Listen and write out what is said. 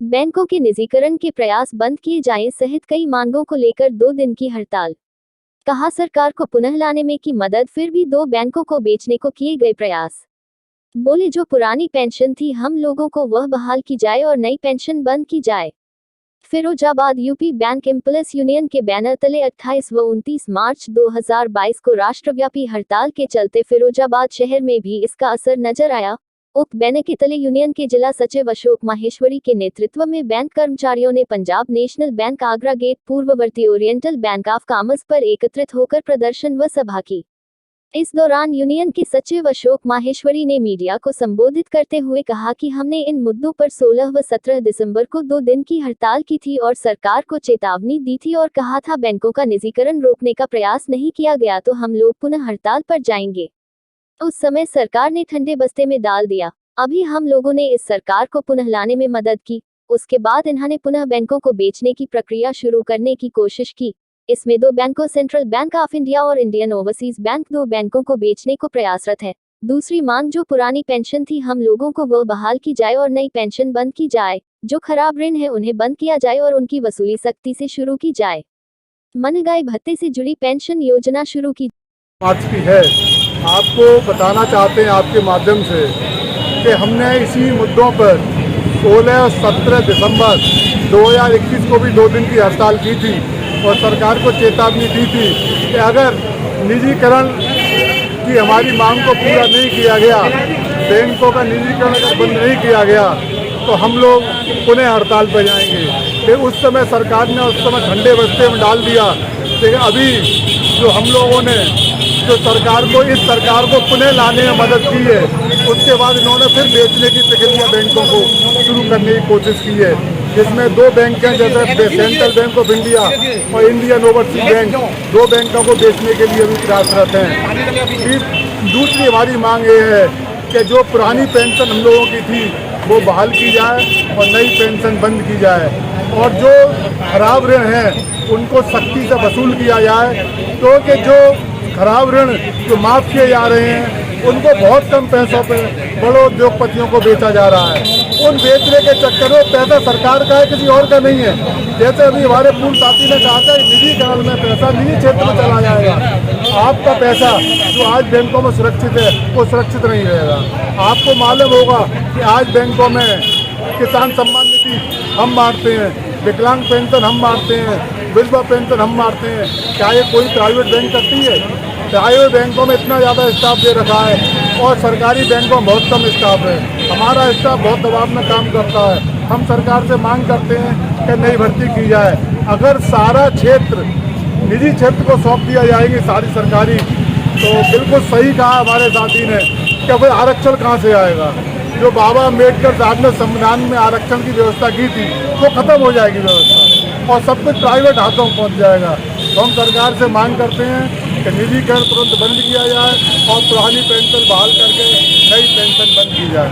बैंकों के निजीकरण के प्रयास बंद किए जाएं सहित कई मांगों को लेकर 2 दिन की हड़ताल। कहा सरकार को पुनः लाने में की मदद, फिर भी 2 बैंकों को बेचने को किए गए प्रयास। बोले जो पुरानी पेंशन थी हम लोगों को वह बहाल की जाए और नई पेंशन बंद की जाए। Firozabad UP bank employees union के बैनर तले 28 व 29 मार्च 2022 को राष्ट्रव्यापी हड़ताल के चलते फिरोजाबाद शहर में भी इसका असर नजर आया। उक्त बैनर के तले यूनियन के जिला सचिव अशोक माहेश्वरी के नेतृत्व में बैंक कर्मचारियों ने Punjab national bank Agra gate पूर्ववर्ती ओरिएंटल बैंक ऑफ कॉमर्स पर एकत्रित होकर प्रदर्शन व सभा की। इस दौरान यूनियन के सचिव अशोक माहेश्वरी ने मीडिया को संबोधित करते हुए कहा कि हमने इन मुद्दों पर 16 व 17 दिसंबर को 2 दिन की हड़ताल की थी और सरकार को चेतावनी दी थी और कहा था बैंकों का निजीकरण रोकने का प्रयास नहीं किया गया तो हम लोग पुनः हड़ताल पर जाएंगे। उस समय सरकार ने ठंडे बस्ते में डाल दिया। अभी हम लोगों ने इस सरकार को पुनः लाने में मदद की। उसके बाद इन्होंने पुनः बैंकों को बेचने की प्रक्रिया शुरू करने की कोशिश की। इसमें 2 बैंकों सेंट्रल बैंक ऑफ इंडिया और इंडियन ओवरसीज बैंक 2 बैंकों को बेचने को प्रयासरत है। दूसरी मांग जो पुरानी पेंशन थी हम लोगों को वह बहाल की जाए और नई पेंशन बंद की जाए। जो खराब ऋण है उन्हें बंद किया जाए और उनकी वसूली सख्ती से शुरू की जाए। महंगाई भत्ते से जुड़ी पेंशन योजना शुरू की है। आपको बताना चाहते हैं आपके माध्यम से कि हमने इसी मुद्दों पर 16 और 17 दिसंबर 2021 को भी 2 दिन की हड़ताल की थी और सरकार को चेतावनी दी थी कि अगर निजीकरण की हमारी मांग को पूरा नहीं किया गया, बैंकों का निजीकरण अगर बंद नहीं किया गया तो हम लोग पुनः हड़ताल पर जाएंगे। फिर उस समय सरकार ने उस समय ठंडे बस्ते में डाल दिया। लेकिन अभी जो हम लोगों ने जो इस सरकार को पुनः लाने में मदद की है, उसके बाद इन्होंने फिर बेचने की प्रक्रिया बैंकों को शुरू करने की कोशिश की है, जिसमें 2 बैंक हैं जैसे सेंट्रल बैंक ऑफ इंडिया और इंडियन ओवरसीज बैंक, 2 बैंकों को बेचने के लिए भी प्रयासरत हैं। फिर दूसरी हमारी मांग ये है कि जो पुरानी पेंशन हम लोगों की थी वो बहाल की जाए और नई पेंशन बंद की जाए और जो खराब ऋण हैं उनको सख्ती से वसूल किया जाए, क्योंकि जो खराब ऋण जो माफ़ किए जा रहे हैं उनको बहुत कम पैसों पे बड़े उद्योगपतियों को बेचा जा रहा है। उन बेचने के चक्कर में पैसा सरकार का है, किसी और का नहीं है। जैसे अभी हमारे पूर्व साथी ने कहा था निजीकरण में पैसा निजी क्षेत्र में चला जाएगा। आपका पैसा जो आज बैंकों में सुरक्षित है वो सुरक्षित नहीं रहेगा। आपको मालूम होगा कि आज बैंकों में किसान सम्मान निधि हम बांटते हैं, विकलांग पेंशन हम बांटते हैं, विधवा पेंशन हम बांटते हैं। क्या ये कोई प्राइवेट बैंक करती है? प्राइवेट बैंकों में इतना ज़्यादा स्टाफ दे रखा है और सरकारी बैंकों में बहुत कम स्टाफ है। हमारा स्टाफ बहुत दबाव में काम करता है। हम सरकार से मांग करते हैं कि नई भर्ती की जाए। अगर सारा क्षेत्र निजी क्षेत्र को सौंप दिया जाएगी सारी सरकारी, तो बिल्कुल सही कहा हमारे साथी ने कि भाई आरक्षण कहाँ से आएगा। जो बाबा अम्बेडकर साहब ने संविधान में आरक्षण की व्यवस्था की थी वो खत्म हो जाएगी व्यवस्था और सब कुछ प्राइवेट हाथों में पहुँच जाएगा। तो हम सरकार से मांग करते हैं कि निजीकरण तुरंत बंद किया जाए और पुरानी पेंशन बहाल करके नई पेंशन बंद की जाए।